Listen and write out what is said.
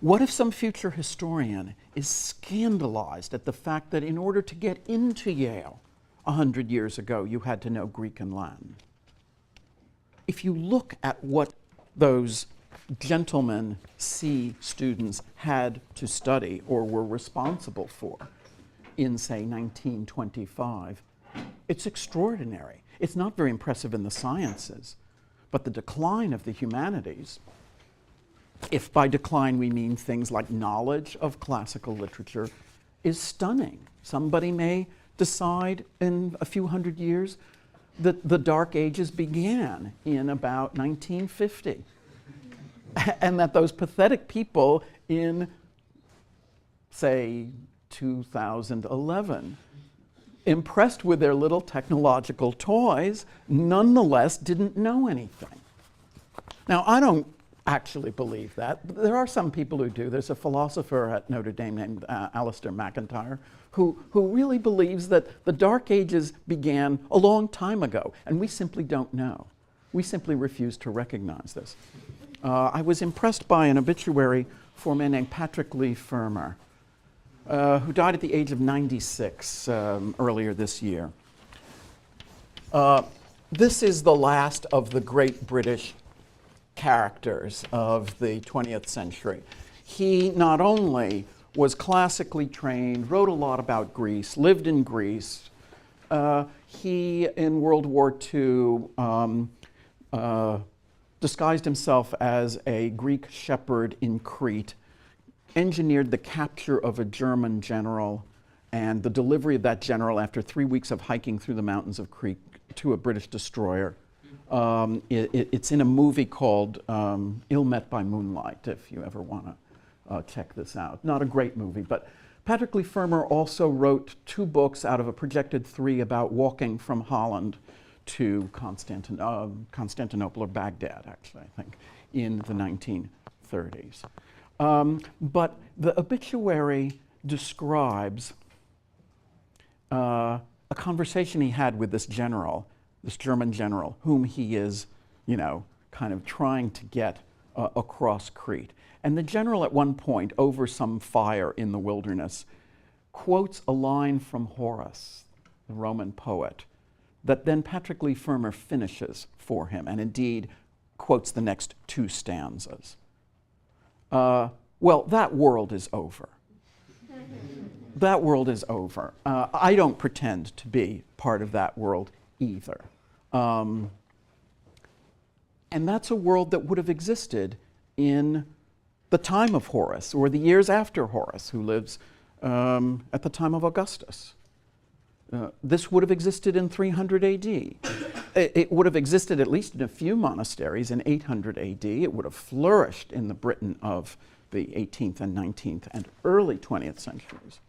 What if some future historian is scandalized at the fact that in order to get into Yale 100 years ago, you had to know Greek and Latin? If you look at what those gentlemen C students had to study or were responsible for in, say, 1925, it's extraordinary. It's not very impressive in the sciences, but the decline of the humanities, if by decline we mean things like knowledge of classical literature, is stunning. Somebody may decide in a few hundred years that the Dark Ages began in about 1950, and that those pathetic people in, say, 2011, impressed with their little technological toys, nonetheless didn't know anything. Now, I don't actually believe that, but there are some people who do. There's a philosopher at Notre Dame named Alistair McIntyre who really believes that the Dark Ages began a long time ago, and we simply don't know. We simply refuse to recognize this. I was impressed by an obituary for a man named Patrick Leigh Fermor, who died at the age of 96 earlier this year. This is the last of the great British characters of the 20th century. He not only was classically trained, wrote a lot about Greece, lived in Greece. He, in World War II, disguised himself as a Greek shepherd in Crete, engineered the capture of a German general and the delivery of that general after 3 weeks of hiking through the mountains of Crete to a British destroyer. It's in a movie called Ill Met by Moonlight, if you ever want to check this out. Not a great movie, but Patrick Leigh Fermor also wrote 2 books out of a projected 3 about walking from Holland to Constantinople, or Baghdad, actually, I think, in the 1930s. But the obituary describes a conversation he had with this general, this German general, whom he is, kind of trying to get across Crete. And the general at one point, over some fire in the wilderness, quotes a line from Horace, the Roman poet, that then Patrick Leigh Fermor finishes for him, and indeed quotes the next 2 stanzas. Well, that world is over. That world is over. I don't pretend to be part of that world either. And that's a world that would have existed in the time of Horace, or the years after Horace, who lives at the time of Augustus. This would have existed in 300 AD. It would have existed at least in a few monasteries in 800 AD. It would have flourished in the Britain of the 18th and 19th and early 20th centuries.